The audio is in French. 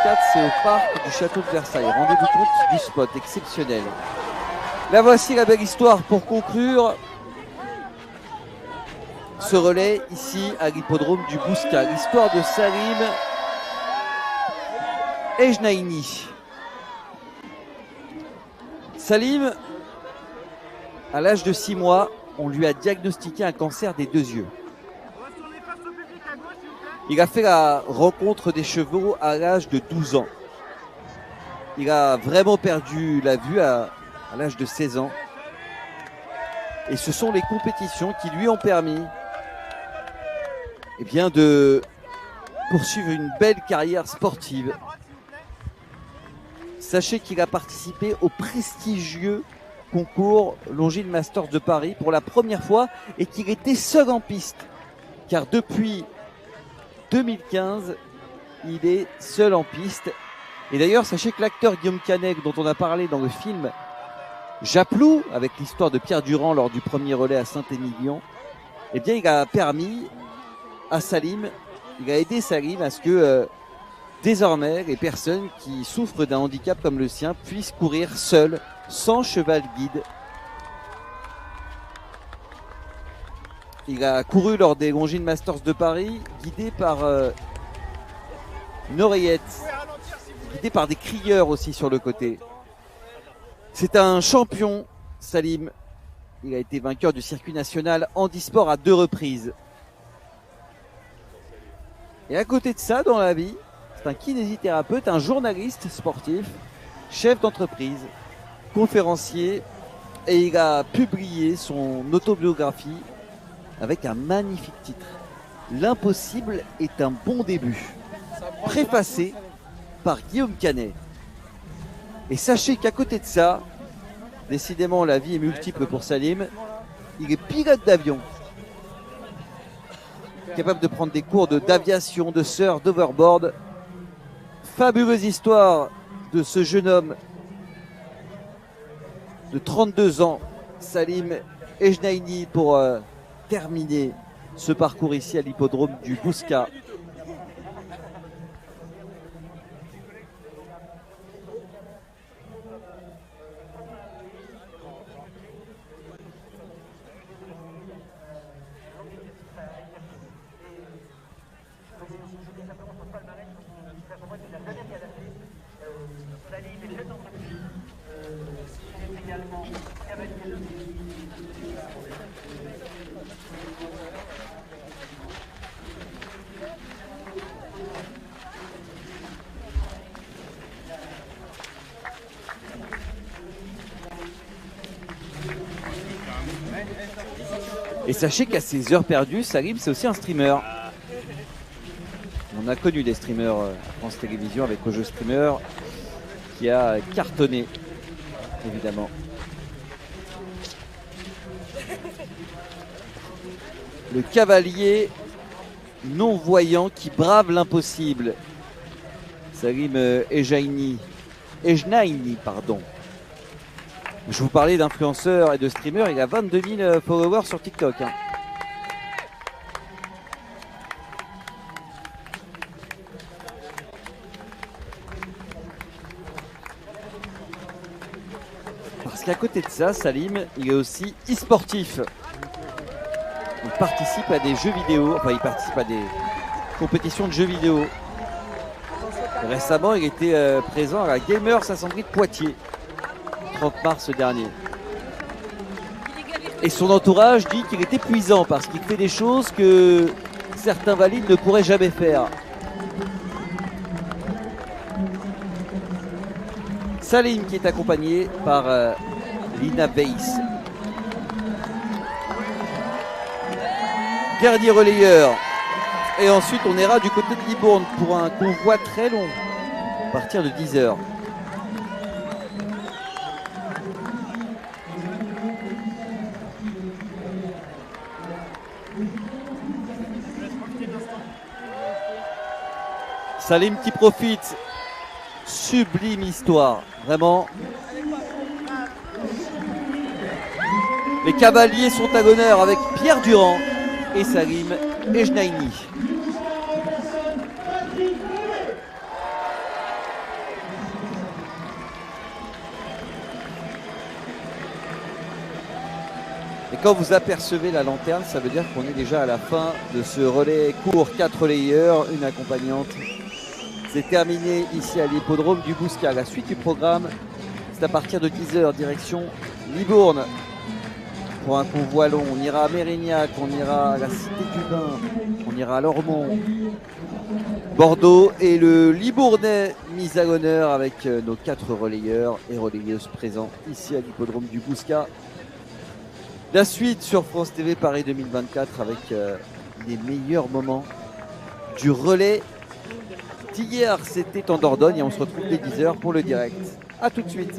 2024, c'est au parc du château de Versailles. Rendez-vous compte du spot exceptionnel. Là voici la belle histoire pour conclure ce relais ici à l'hippodrome du Bouscat. L'histoire de Salim Ejnaini. Salim, à l'âge de 6 mois, on lui a diagnostiqué un cancer des 2 yeux. Il a fait la rencontre des chevaux à l'âge de 12 ans. Il a vraiment perdu la vue à l'âge de 16 ans. Et ce sont les compétitions qui lui ont permis de poursuivre une belle carrière sportive. Sachez qu'il a participé au prestigieux concours Longines Masters de Paris pour la première fois et qu'il était seul en piste. Car depuis 2015, il est seul en piste. Et d'ailleurs, sachez que l'acteur Guillaume Canet, dont on a parlé dans le film Japlou, avec l'histoire de Pierre Durand lors du premier relais à Saint-Émilion, il a permis à Salim, il a aidé Salim à ce que désormais les personnes qui souffrent d'un handicap comme le sien puissent courir seules, sans cheval guide. Il a couru lors des Longines Masters de Paris, guidé par une oreillette, guidé par des crieurs aussi sur le côté. C'est un champion, Salim. Il a été vainqueur du circuit national handisport à 2 reprises. Et à côté de ça, dans la vie, c'est un kinésithérapeute, un journaliste sportif, chef d'entreprise, conférencier, et il a publié son autobiographie avec un magnifique titre. L'impossible est un bon début. Préfacé par Guillaume Canet. Et sachez qu'à côté de ça, décidément la vie est multiple pour Salim, il est pilote d'avion. Capable de prendre des cours d'aviation, de surf, d'overboard. Fabuleuse histoire de ce jeune homme de 32 ans, Salim Ejnaini, pour terminer ce parcours ici à l'hippodrome du Bouscat. Et sachez qu'à ces heures perdues, Salim, c'est aussi un streamer. On a connu des streamers à France Télévisions avec le jeu streamer qui a cartonné, évidemment. Le cavalier non-voyant qui brave l'impossible. Salim Ejnaini, pardon. Je vous parlais d'influenceurs et de streamers, il a 22 000 followers sur TikTok. Parce qu'à côté de ça, Salim, il est aussi e-sportif. Il participe à des jeux vidéo, il participe à des compétitions de jeux vidéo. Récemment, il était présent à la Gamers Assembly de Poitiers, 30 mars dernier. Et son entourage dit qu'il est épuisant parce qu'il fait des choses que certains valides ne pourraient jamais faire. Salim qui est accompagné par Lina Weiss. Dernier relayeur. Et ensuite on ira du côté de Libourne pour un convoi très long à partir de 10h. Salim qui profite. Sublime histoire, vraiment. Les cavaliers sont à l'honneur avec Pierre Durand et Salim Ejnaini. Et quand vous apercevez la lanterne, ça veut dire qu'on est déjà à la fin de ce relais court. 4 relayeurs, une accompagnante. C'est terminé ici à l'hippodrome du Bouscat. La suite du programme, c'est à partir de 10h, direction Libourne. Pour un convoi long, on ira à Mérignac, on ira à la Cité du Bain, on ira à Lormont, Bordeaux et le Libournais mis à l'honneur avec nos 4 relayeurs et relayeuses présents ici à l'hippodrome du Bouscat. La suite sur France TV Paris 2024 avec les meilleurs moments du relais d'hier. C'était en Dordogne et on se retrouve dès 10h pour le direct. A tout de suite.